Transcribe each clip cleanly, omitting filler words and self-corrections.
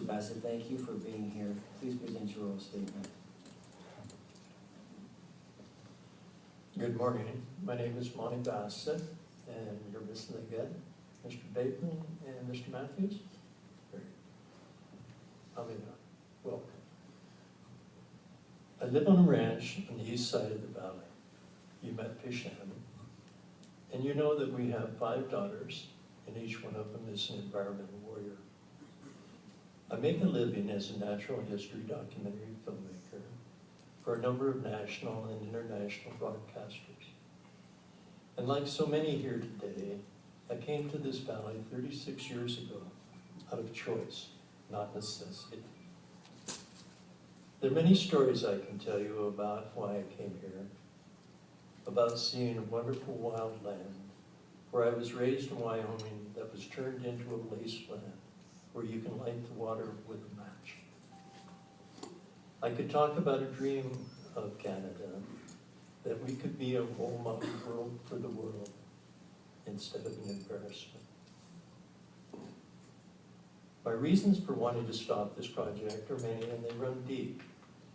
Bassett, thank you for being here. Please present your oral statement. Good morning. My name is Monty Bassett, and you're missing again, Mr. Bateman and Mr. Matthews. Great. Welcome. I live on a ranch on the east side of the valley. You met Pishan, and you know that we have 5 daughters, and each one of them is an environmental warrior. I make a living as a natural history documentary filmmaker for a number of national and international broadcasters. And like so many here today, I came to this valley 36 years ago out of choice, not necessity. There are many stories I can tell you about why I came here, about seeing a wonderful wild land where I was raised in Wyoming that was turned into a wasteland where you can light the water with a match. I could talk about a dream of Canada, that we could be a role model world for the world instead of an embarrassment. My reasons for wanting to stop this project are many and they run deep,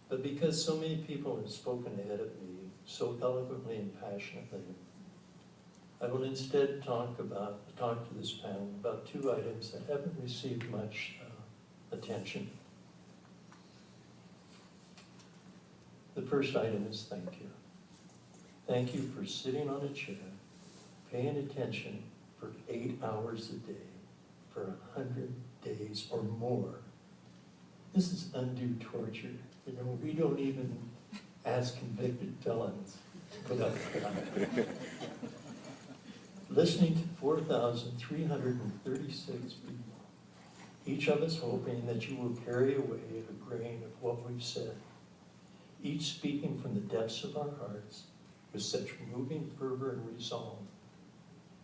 but because so many people have spoken ahead of me so eloquently and passionately, I will instead talk to this panel about 2 items that haven't received much attention. The first item is thank you. Thank you for sitting on a chair, paying attention for 8 hours a day, for 100 days or more. This is undue torture. You know, we don't even ask convicted felons to put up with that. Listening to 4,336 people, each of us hoping that you will carry away a grain of what we've said, each speaking from the depths of our hearts with such moving fervor and resolve.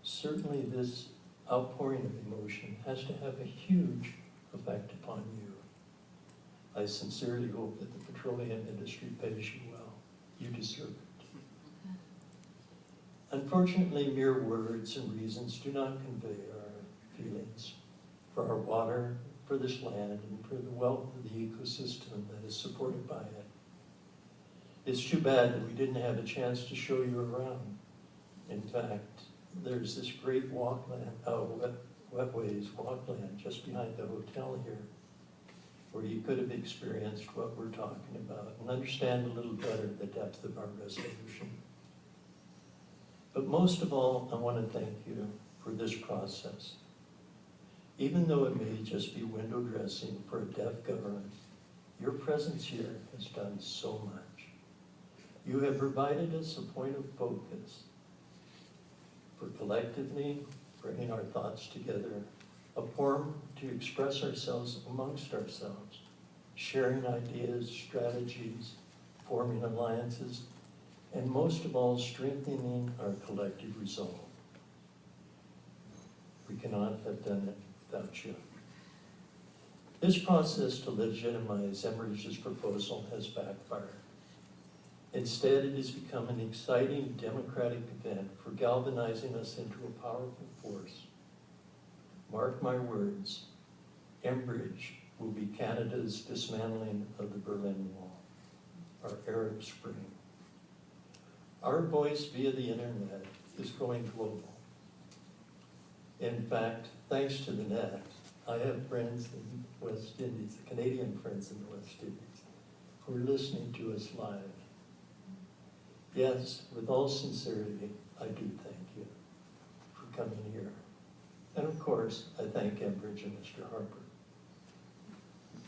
Certainly this outpouring of emotion has to have a huge effect upon you. I sincerely hope that the petroleum industry pays you well. You deserve it. Unfortunately, mere words and reasons do not convey our feelings for our water, for this land, and for the wealth of the ecosystem that is supported by it. It's too bad that we didn't have a chance to show you around. In fact, there's this great wetways walkland just behind the hotel here, where you could have experienced what we're talking about and understand a little better the depth of our resolution. But most of all, I want to thank you for this process. Even though it may just be window dressing for a deaf government, your presence here has done so much. You have provided us a point of focus for collectively bringing our thoughts together, a forum to express ourselves amongst ourselves, sharing ideas, strategies, forming alliances, and most of all, strengthening our collective resolve. We cannot have done it without you. This process to legitimize Enbridge's proposal has backfired. Instead, it has become an exciting democratic event for galvanizing us into a powerful force. Mark my words, Enbridge will be Canada's dismantling of the Berlin Wall, our Arab Spring. Our voice via the internet is going global. In fact, thanks to the net, I have friends in West Indies, Canadian friends in the West Indies, who are listening to us live. Yes, with all sincerity, I do thank you for coming here. And of course, I thank Enbridge and Mr. Harper.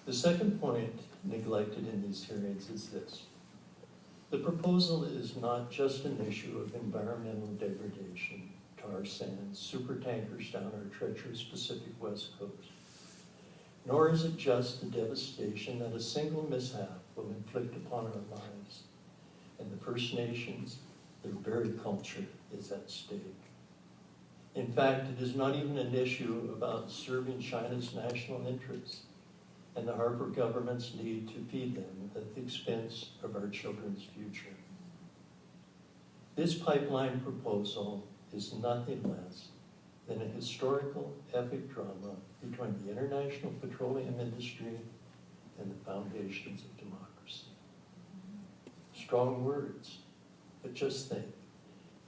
The second point neglected in these hearings is this. The proposal is not just an issue of environmental degradation, tar sands, supertankers down our treacherous Pacific West Coast, nor is it just the devastation that a single mishap will inflict upon our lives. And the First Nations, their very culture is at stake. In fact, it is not even an issue about serving China's national interests and the Harper government's need to feed them at the expense of our children's future. This pipeline proposal is nothing less than a historical epic drama between the international petroleum industry and the foundations of democracy. Strong words, but just think,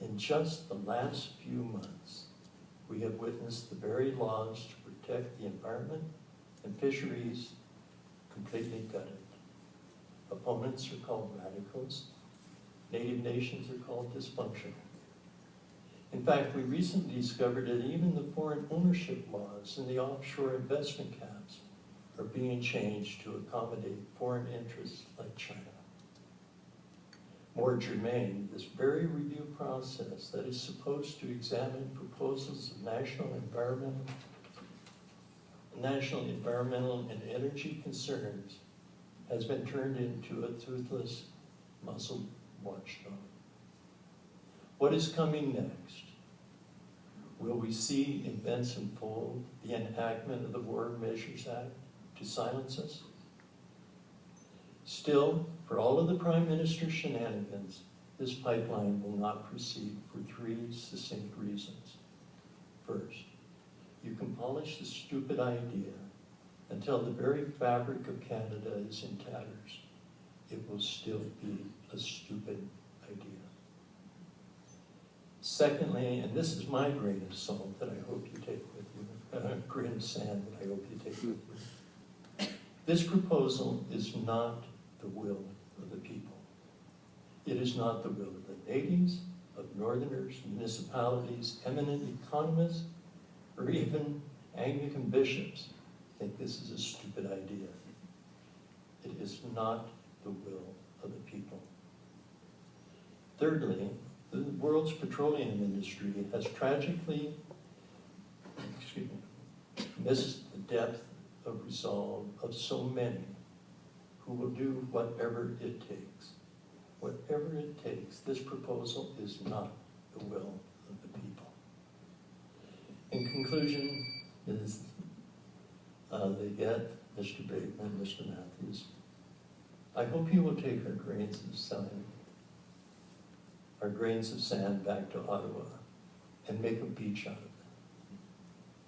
in just the last few months, we have witnessed the very laws to protect the environment and fisheries completely gutted. Opponents are called radicals. Native nations are called dysfunctional. In fact, we recently discovered that even the foreign ownership laws and the offshore investment caps are being changed to accommodate foreign interests like China. More germane, this very review process that is supposed to examine proposals of national environmental and energy concerns has been turned into a toothless muzzled watchdog. What is coming next? Will we see events unfold, the enactment of the War Measures Act to silence us? Still, for all of the Prime Minister's shenanigans, this pipeline will not proceed for three succinct reasons. First, you can polish the stupid idea until the very fabric of Canada is in tatters. It will still be a stupid idea. Secondly, and this is my grain of salt that I hope you take with you, a grain of sand that I hope you take with you. This proposal is not the will of the people. It is not the will of the natives, of northerners, municipalities, eminent economists, or even Anglican bishops think this is a stupid idea. It is not the will of the people. Thirdly, the world's petroleum industry has tragically, missed the depth of resolve of so many who will do whatever it takes. Whatever it takes. This proposal is not the will of the people. In conclusion, is they get Mr. Bateman, Mr. Matthews. I hope you will take our grains of sand back to Ottawa and make a beach out of it.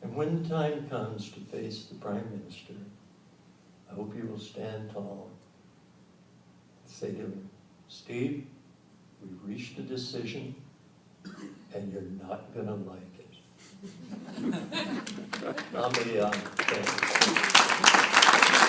And when the time comes to face the Prime Minister, I hope you will stand tall and say to him, Steve, we've reached a decision and you're not going to like it. Thank you.